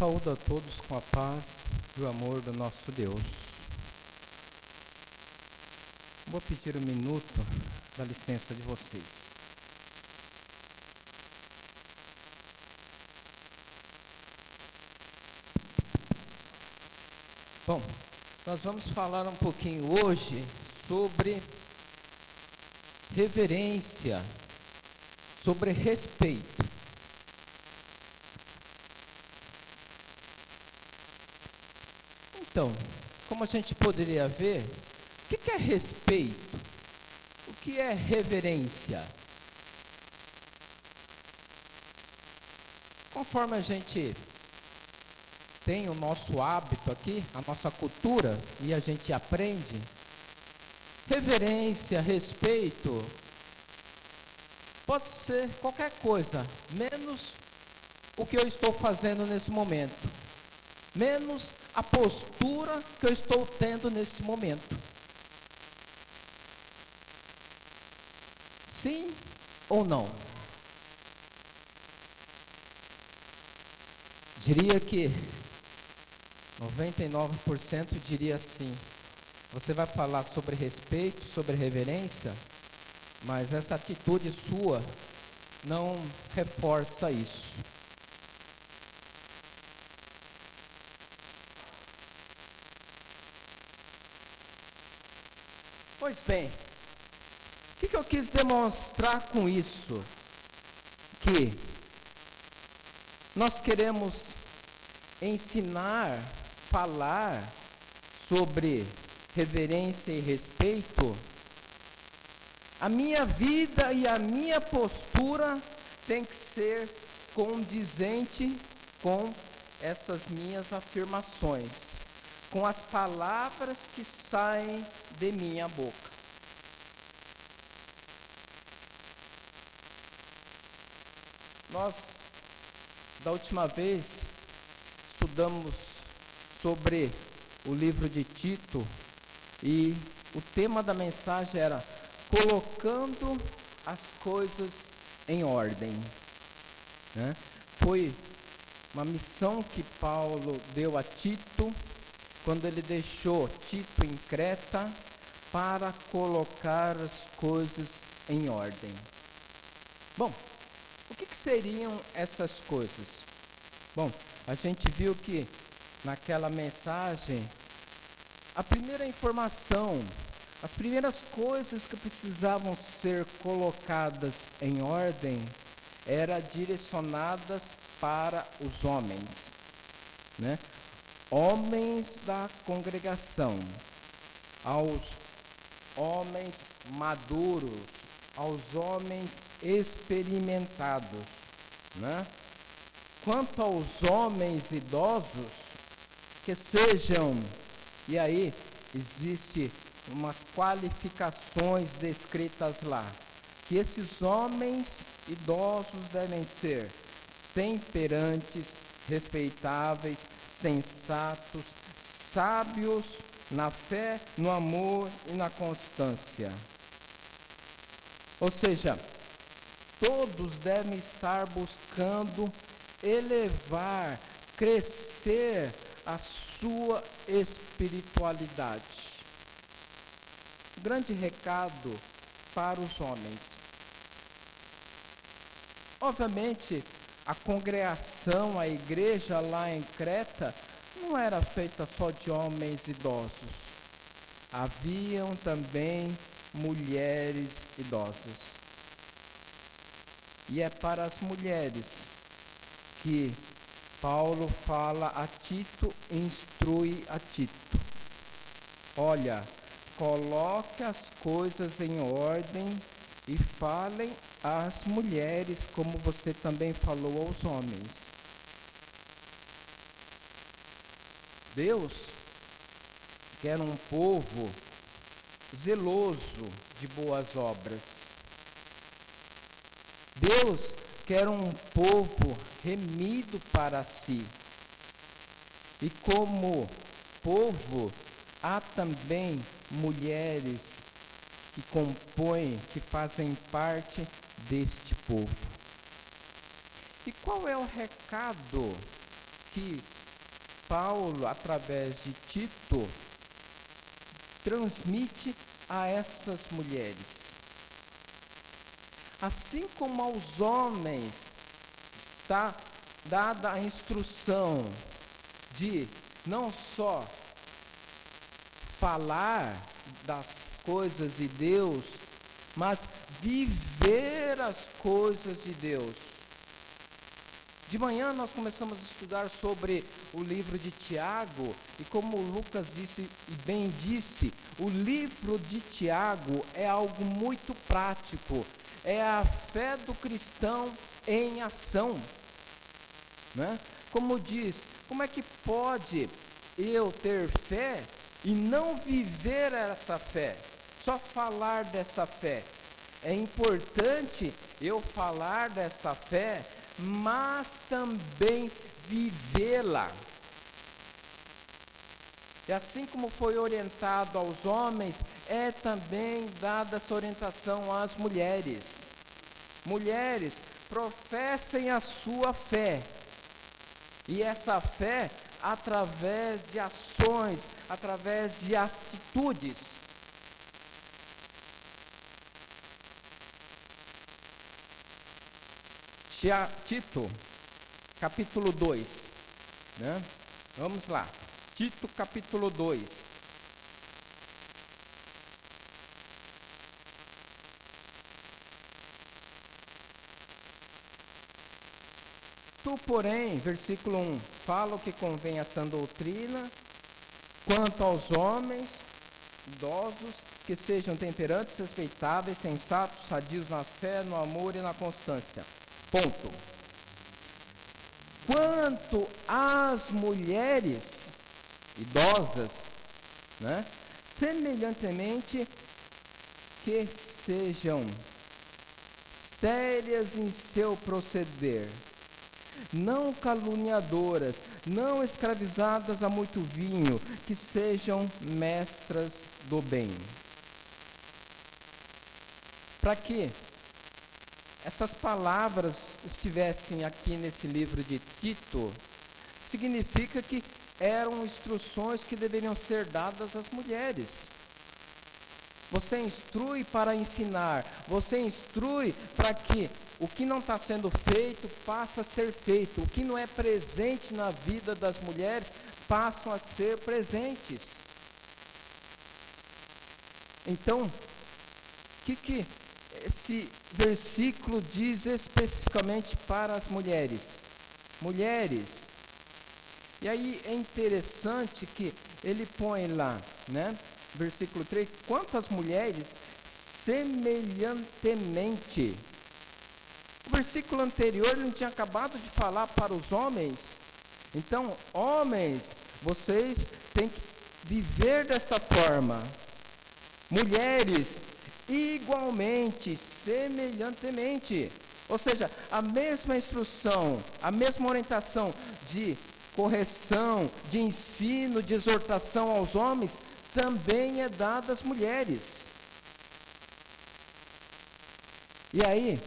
saúdo a todos com a paz e o amor do nosso Deus. Vou pedir um minuto da licença de vocês. Bom, nós vamos falar um pouquinho hoje sobre reverência, sobre respeito. Então, como a gente poderia ver, o que é respeito? O que é reverência? Conforme a gente tem o nosso hábito aqui, a nossa cultura, e a gente aprende, reverência, respeito, pode ser qualquer coisa, menos o que eu estou fazendo nesse momento, menos a postura que eu estou tendo nesse momento. Sim ou não? Diria que 99% diria sim. Você vai falar sobre respeito, sobre reverência, mas essa atitude sua não reforça isso. Pois bem, o que eu quis demonstrar com isso? Que nós queremos ensinar, falar sobre reverência e respeito. A minha vida e a minha postura tem que ser condizente com essas minhas afirmações, com as palavras que saem de minha boca. Nós, da última vez, estudamos sobre o livro de Tito e o tema da mensagem era colocando as coisas em ordem, né? Foi uma missão que Paulo deu a Tito, quando ele deixou Tito em Creta, para colocar as coisas em ordem. Bom, o que seriam essas coisas? Bom, a gente viu que naquela mensagem, a primeira informação, as primeiras coisas que precisavam ser colocadas em ordem, eram direcionadas para os homens, né? Homens da congregação, aos homens maduros, aos homens experimentados, né? Quanto aos homens idosos, que sejam, e aí existe umas qualificações descritas lá, que esses homens idosos devem ser temperantes, respeitáveis, sensatos, sábios na fé, no amor e na constância. Ou seja, todos devem estar buscando elevar, crescer a sua espiritualidade. Grande recado para os homens. Obviamente, a congregação, a igreja lá em Creta, não era feita só de homens idosos. Haviam também mulheres idosas. E é para as mulheres que Paulo fala a Tito, instrui a Tito. Olha, coloque as coisas em ordem e falem às mulheres, como você também falou aos homens. Deus quer um povo zeloso de boas obras. Deus quer um povo remido para si. E como povo, há também mulheres que compõem, que fazem parte deste povo. E qual é o recado que Paulo, através de Tito, transmite a essas mulheres. Assim como aos homens está dada a instrução de não só falar das coisas de Deus, mas viver as coisas de Deus. De manhã nós começamos a estudar sobre o livro de Tiago, e como o Lucas disse e bem disse, o livro de Tiago é algo muito prático, é a fé do cristão em ação, né? Como diz, como é que pode eu ter fé e não viver essa fé? Só falar dessa fé. É importante eu falar desta fé, mas também vivê-la. E assim como foi orientado aos homens, é também dada essa orientação às mulheres. Mulheres, professem a sua fé. E essa fé através de ações, através de atitudes. Tito, capítulo 2, né? Vamos lá, Tito, capítulo 2. Tu, porém, versículo 1, fala o que convém a sã doutrina, quanto aos homens idosos, que sejam temperantes, respeitáveis, sensatos, sadios na fé, no amor e na constância. Ponto. Quanto às mulheres idosas, né, semelhantemente, que sejam sérias em seu proceder, não caluniadoras, não escravizadas a muito vinho, que sejam mestras do bem. Para que essas palavras estivessem aqui nesse livro de Tito, significa que eram instruções que deveriam ser dadas às mulheres. Você instrui para ensinar, você instrui para que o que não está sendo feito passe a ser feito, o que não é presente na vida das mulheres passam a ser presentes. Então, o que esse versículo diz especificamente para as mulheres? Mulheres. E aí é interessante que ele põe lá, né? Versículo 3, quanto às mulheres, semelhantemente. O versículo anterior ele tinha acabado de falar para os homens. Então, homens, vocês têm que viver desta forma. Mulheres, igualmente, semelhantemente. Ou seja, a mesma instrução, a mesma orientação de correção, de ensino, de exortação aos homens, também é dada às mulheres. E aí,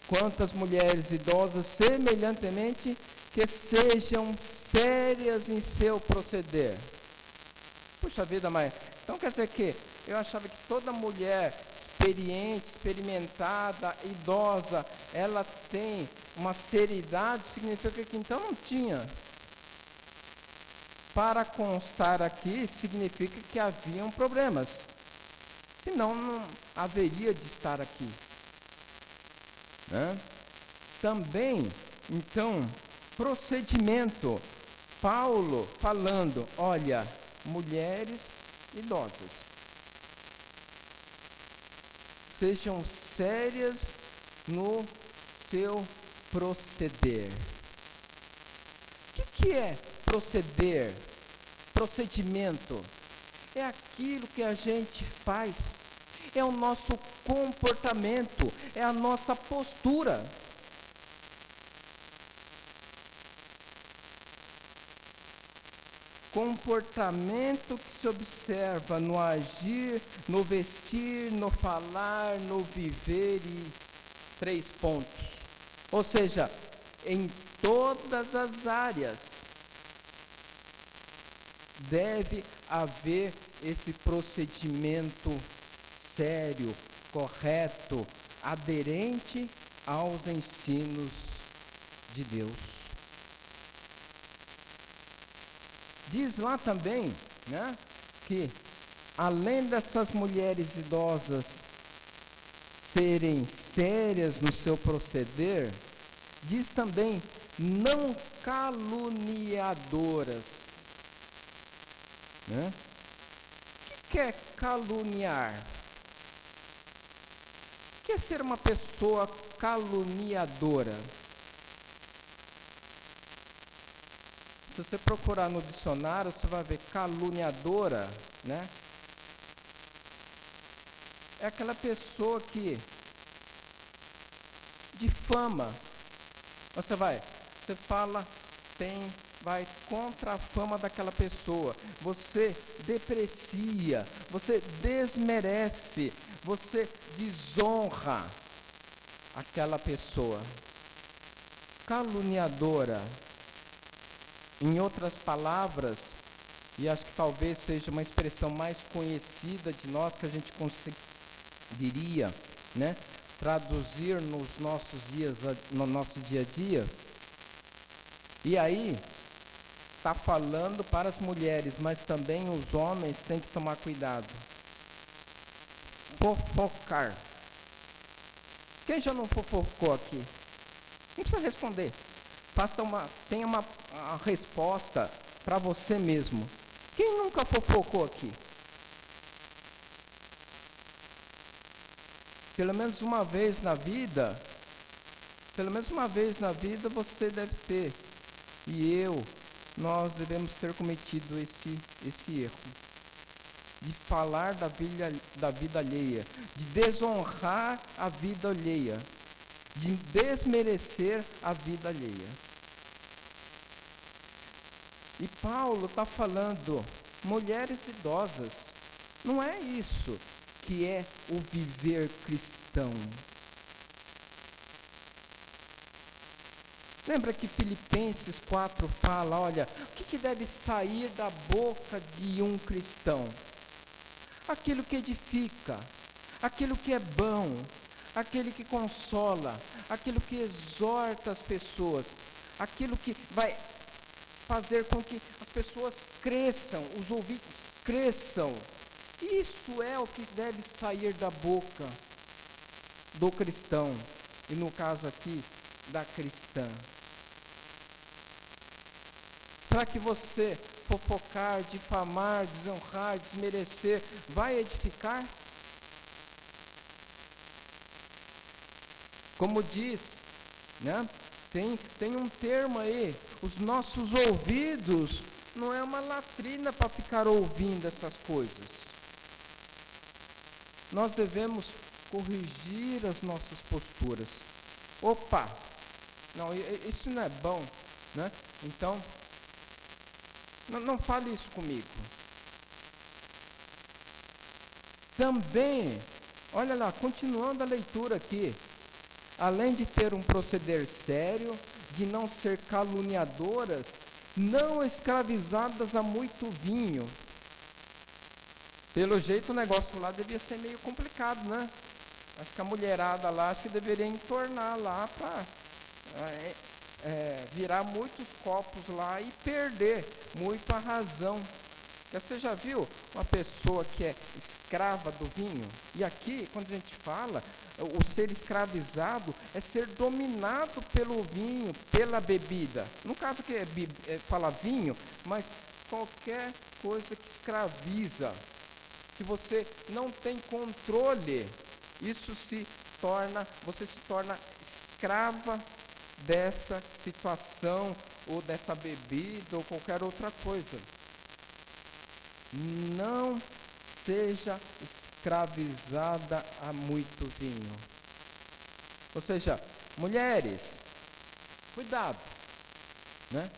quantas mulheres idosas, semelhantemente, que sejam sérias em seu proceder. Puxa vida, mas então quer dizer que eu achava que toda mulher experiente, experimentada, idosa, ela tem uma seriedade, significa que então não tinha. Para constar aqui, significa que haviam problemas. Senão não haveria de estar aqui. Né? Também, então, procedimento. Paulo falando, olha, mulheres idosas, sejam sérias no seu proceder. O que é proceder? Procedimento. É aquilo que a gente faz, é o nosso comportamento, é a nossa postura. Comportamento que se observa no agir, no vestir, no falar, no viver e 3 pontos. Ou seja, em todas as áreas. deve haver esse procedimento sério, correto, aderente aos ensinos de Deus. Diz lá também, né, que além dessas mulheres idosas serem sérias no seu proceder, diz também não caluniadoras, né? O que é caluniar? O que é ser uma pessoa caluniadora? Se você procurar no dicionário, você vai ver caluniadora, né? É aquela pessoa que difama. Você fala, vai contra a fama daquela pessoa. Você deprecia, você desmerece, você desonra aquela pessoa. Caluniadora. Em outras palavras, e acho que talvez seja uma expressão mais conhecida de nós, que a gente conseguiria, né, traduzir nos nossos dias, no nosso dia a dia. E aí, está falando para as mulheres, mas também os homens têm que tomar cuidado. Fofocar. Quem já não fofocou aqui? Não precisa responder. Tenha uma resposta para você mesmo. Quem nunca fofocou aqui? Pelo menos uma vez na vida você deve ter. E nós devemos ter cometido esse erro. De falar da vida alheia. De desonrar a vida alheia. De desmerecer a vida alheia. E Paulo está falando, mulheres idosas, não é isso que é o viver cristão. Lembra que Filipenses 4 fala, olha, o que deve sair da boca de um cristão? Aquilo que edifica, aquilo que é bom, aquele que consola, aquilo que exorta as pessoas, aquilo que vai fazer com que as pessoas cresçam, os ouvintes cresçam. Isso é o que deve sair da boca do cristão, e no caso aqui, da cristã. Será que você fofocar, difamar, desonrar, desmerecer, vai edificar? Como diz, né? Tem um termo aí, os nossos ouvidos não é uma latrina para ficar ouvindo essas coisas. Nós devemos corrigir as nossas posturas. Opa, não, isso não é bom, né? Então, não fale isso comigo. Também, olha lá, continuando a leitura aqui, além de ter um proceder sério, de não ser caluniadoras, não escravizadas a muito vinho. Pelo jeito o negócio lá devia ser meio complicado, né? Acho que a mulherada lá, deveria entornar lá para virar muitos copos lá e perder muito a razão. Você já viu uma pessoa que é escrava do vinho? E aqui, quando a gente fala, o ser escravizado é ser dominado pelo vinho, pela bebida. No caso que fala vinho, mas qualquer coisa que escraviza, que você não tem controle, você se torna escrava dessa situação, ou dessa bebida, ou qualquer outra coisa. Não seja escravizada a muito vinho. Ou seja, mulheres, cuidado, né?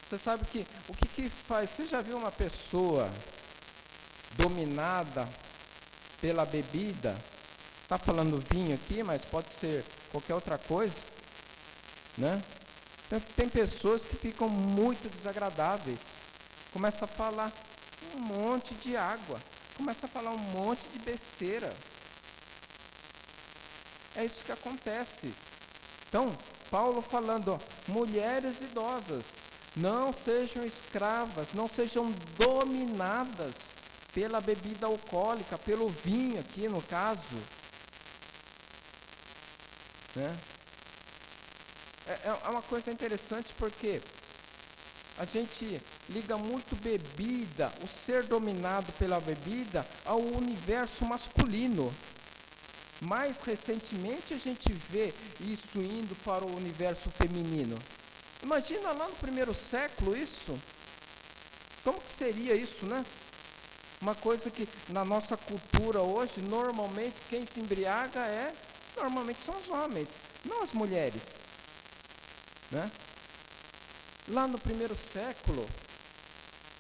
Você sabe que o que faz? Você já viu uma pessoa dominada pela bebida? Está falando vinho aqui, mas pode ser qualquer outra coisa, né? Tem pessoas que ficam muito desagradáveis começa a falar um monte de água, começa a falar um monte de besteira. É isso que acontece. Então, Paulo falando, ó, mulheres idosas, não sejam escravas, não sejam dominadas pela bebida alcoólica, pelo vinho aqui no caso. Né? É uma coisa interessante porque a gente liga muito bebida, o ser dominado pela bebida, ao universo masculino. Mais recentemente a gente vê isso indo para o universo feminino. Imagina lá no primeiro século isso. Como que seria isso, né? Uma coisa que na nossa cultura hoje, normalmente quem se embriaga normalmente são os homens, não as mulheres. Né? Lá no primeiro século,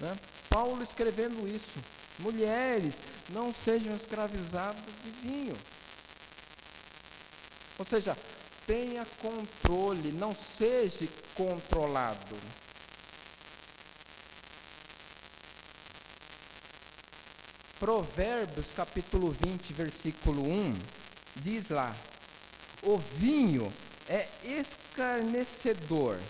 né, Paulo escrevendo isso, mulheres, não sejam escravizadas de vinho. Ou seja, tenha controle, não seja controlado. Provérbios capítulo 20, versículo 1, diz lá, o vinho é escarnecedor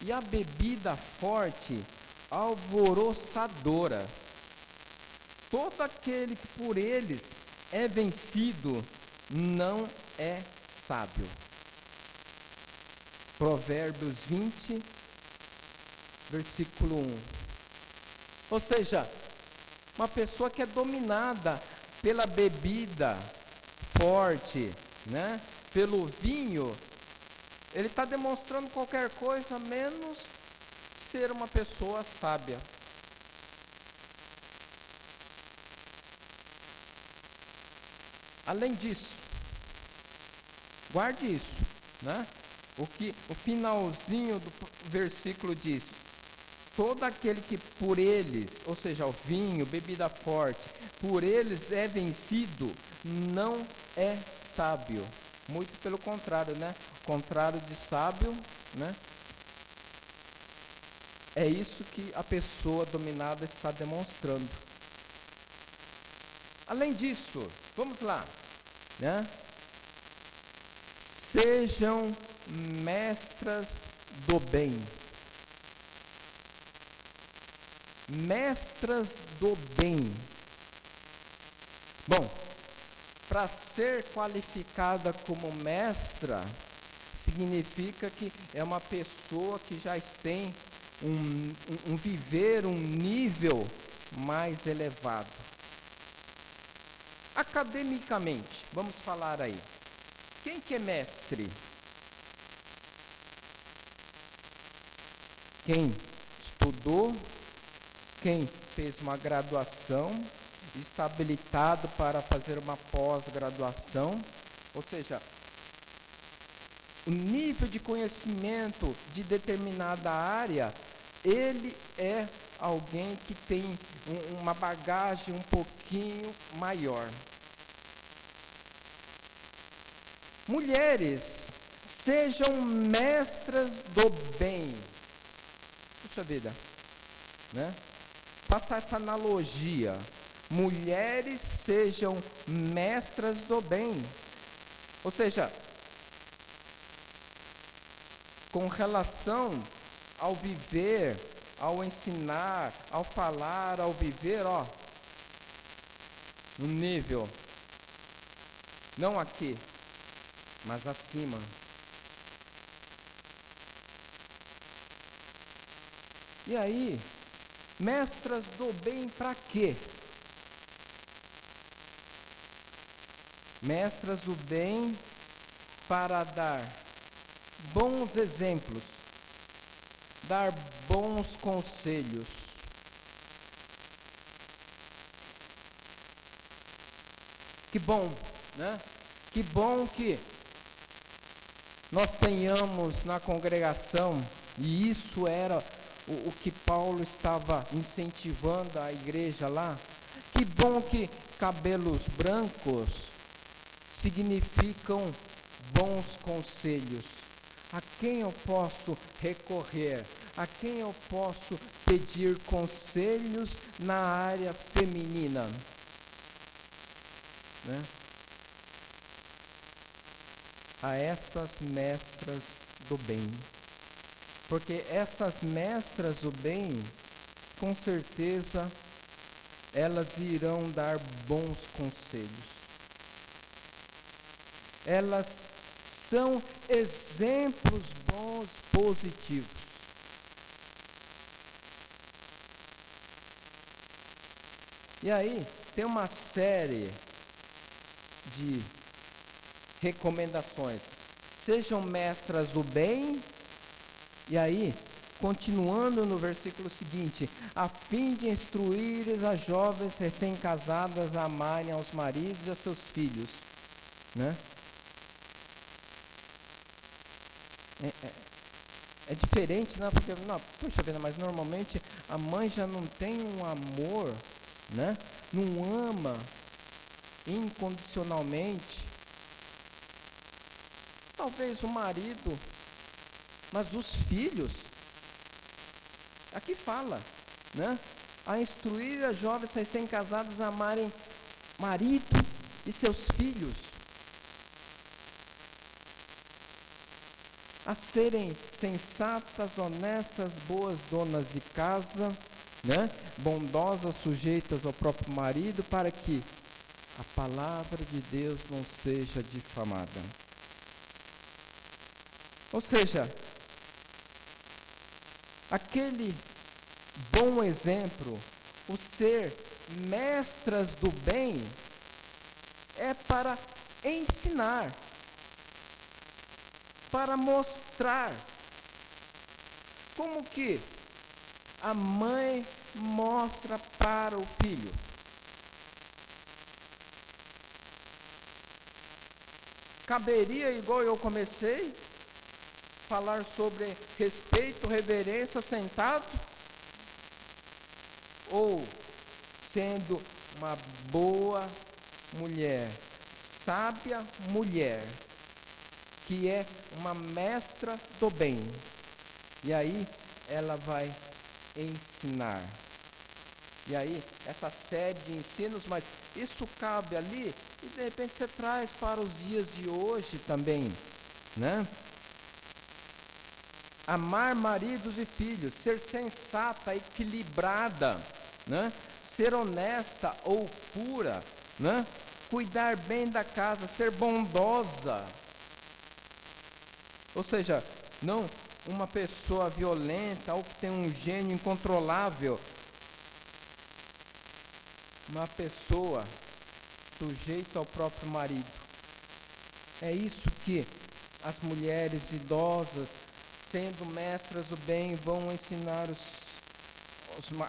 e a bebida forte alvoroçadora. Todo aquele que por eles é vencido não é sábio. Provérbios 20, versículo 1. Ou seja, uma pessoa que é dominada pela bebida forte, né? Pelo vinho, ele está demonstrando qualquer coisa menos ser uma pessoa sábia. Além disso, guarde isso, né? O finalzinho do versículo diz: todo aquele que por eles, ou seja, o vinho, bebida forte, por eles é vencido, não é sábio. Muito pelo contrário, né? O contrário de sábio, né? É isso que a pessoa dominada está demonstrando. Além disso, vamos lá, né? Sejam mestras do bem. Mestras do bem. Bom, para ser qualificada como mestra, significa que é uma pessoa que já tem um viver, um nível mais elevado. Academicamente, vamos falar aí. Quem que é mestre? Quem estudou, quem fez uma graduação, está habilitado para fazer uma pós-graduação, ou seja, o nível de conhecimento de determinada área, ele é alguém que tem uma bagagem um pouquinho maior. Mulheres, sejam mestras do bem. Puxa vida, né? Faça essa analogia. Mulheres, sejam mestras do bem. Ou seja, com relação ao viver, ao ensinar, ao falar, ao viver, ó, no nível, não aqui, mas acima. E aí, mestras do bem para quê? Mestras do bem para dar bons exemplos, dar bons conselhos. Que bom, né? Que bom que nós tenhamos na congregação, e isso era o que Paulo estava incentivando a igreja lá. Que bom que cabelos brancos significam bons conselhos. A quem eu posso recorrer? a quem eu posso pedir conselhos na área feminina? Né? A essas mestras do bem. Porque essas mestras do bem, com certeza, elas irão dar bons conselhos. Elas são exemplos bons, positivos. E aí, tem uma série de recomendações. Sejam mestras do bem. E aí, continuando no versículo seguinte, a fim de instruir as jovens recém-casadas a amarem aos maridos e a seus filhos, né? É diferente, né? Porque, não, puxa vida, mas normalmente a mãe já não tem um amor, né? Não ama incondicionalmente. Talvez o marido, mas os filhos, aqui fala, né? A instruir as jovens recém-casadas a amarem marido e seus filhos, a serem sensatas, honestas, boas donas de casa, né? Bondosas, sujeitas ao próprio marido, para que a palavra de Deus não seja difamada. Ou seja, aquele bom exemplo, o ser mestras do bem, é para ensinar, para mostrar como que a mãe mostra para o filho. Caberia, igual eu comecei, falar sobre respeito, reverência, sentado, ou sendo uma boa mulher, sábia mulher, que é uma mestra do bem. E aí ela vai ensinar. E aí, essa série de ensinos, mas isso cabe ali, e de repente você traz para os dias de hoje também, né? Amar maridos e filhos, ser sensata, equilibrada, né? Ser honesta ou pura, né? Cuidar bem da casa, ser bondosa. Ou seja, não uma pessoa violenta ou que tem um gênio incontrolável. Uma pessoa sujeita ao próprio marido. É isso que as mulheres idosas, sendo mestras do bem, vão ensinar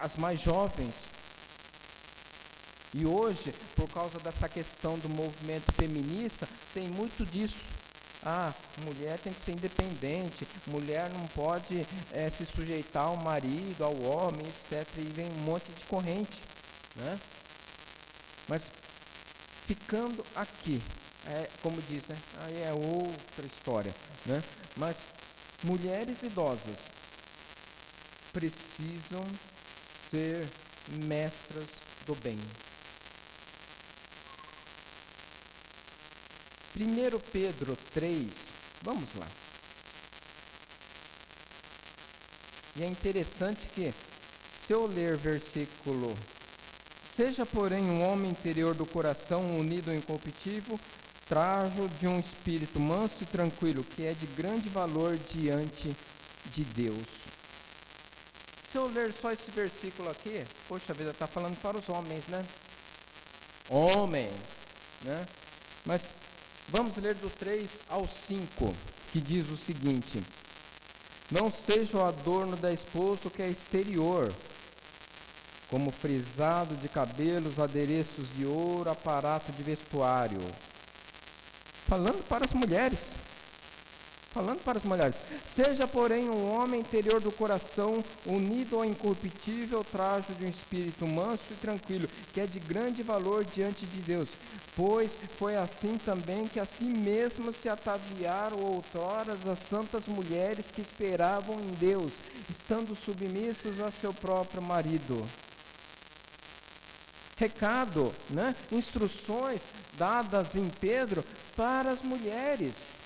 as mais jovens. E hoje, por causa dessa questão do movimento feminista, tem muito disso. Mulher tem que ser independente, mulher não pode se sujeitar ao marido, ao homem, etc. E vem um monte de corrente, né? Mas, ficando aqui, como diz, né? Aí é outra história, né? Mas, mulheres idosas precisam ser mestras do bem. 1 Pedro 3, vamos lá. E é interessante que, se eu ler versículo: seja, porém, um homem interior do coração unido ao incorruptível, trajo de um espírito manso e tranquilo, que é de grande valor diante de Deus. Se eu ler só esse versículo aqui, poxa vida, está falando para os homens, né? Homem, né? Mas vamos ler do 3 ao 5, que diz o seguinte: não seja o adorno da esposa que é exterior, como frisado de cabelos, adereços de ouro, aparato de vestuário. Falando para as mulheres. falando para as mulheres. Seja, porém, um homem interior do coração, unido ao incorruptível trajo de um espírito manso e tranquilo, que é de grande valor diante de Deus. Pois foi assim também que a si mesmas se ataviaram outrora as santas mulheres que esperavam em Deus, estando submissos a seu próprio marido. Recado, né? Instruções dadas em Pedro para as mulheres.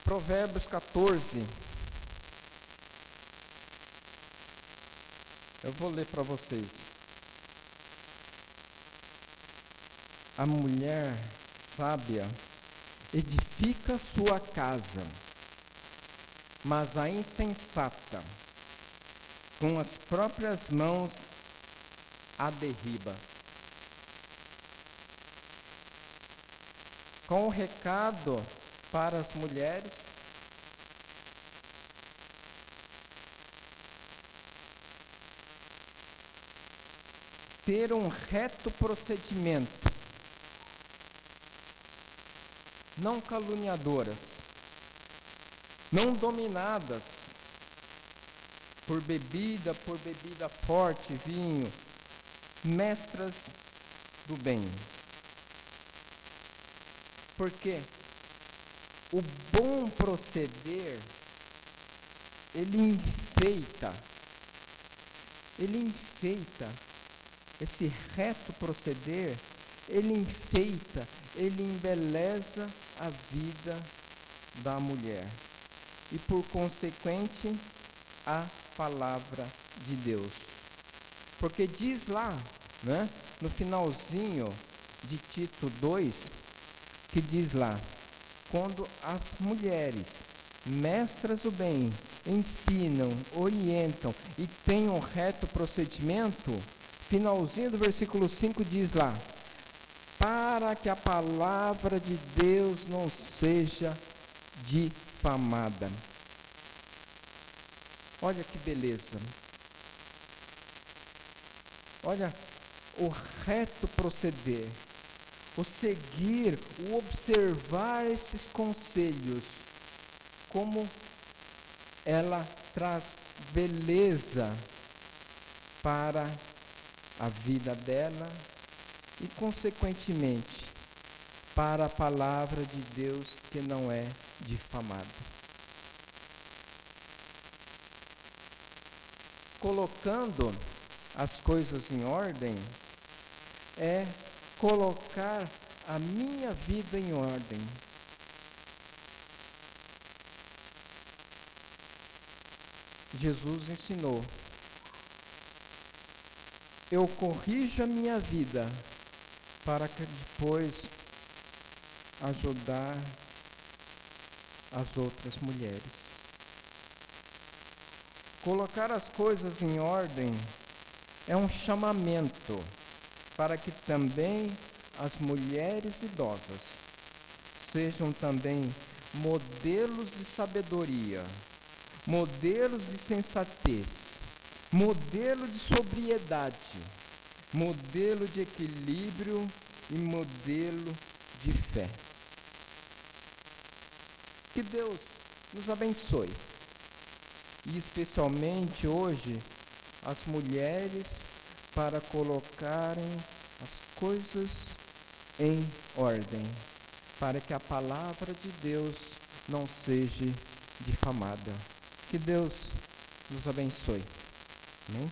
Provérbios 14. Eu vou ler para vocês. A mulher sábia edifica sua casa, mas a insensata com as próprias mãos a derriba. Com o recado para as mulheres, ter um reto procedimento, não caluniadoras, não dominadas por bebida forte, vinho, mestras do bem. Porque o bom proceder, ele enfeita, esse reto proceder, ele enfeita, ele embeleza a vida da mulher. E por consequente, a palavra de Deus. Porque diz lá, né, no finalzinho de Tito 2, que diz lá, quando as mulheres, mestras do bem, ensinam, orientam e têm um reto procedimento, finalzinho do versículo 5 diz lá, para que a palavra de Deus não seja difamada. Olha que beleza. Olha o reto proceder, o seguir, o observar esses conselhos, como ela traz beleza para a vida dela e, consequentemente, para a palavra de Deus que não é difamada. Colocando as coisas em ordem é colocar a minha vida em ordem. Jesus ensinou: eu corrijo a minha vida para que depois ajudar as outras mulheres. Colocar as coisas em ordem é um chamamento para que também as mulheres idosas sejam também modelos de sabedoria, modelos de sensatez, modelo de sobriedade, modelo de equilíbrio e modelo de fé. Que Deus nos abençoe. E especialmente hoje, as mulheres, para colocarem as coisas em ordem, para que a palavra de Deus não seja difamada. Que Deus nos abençoe. Amém?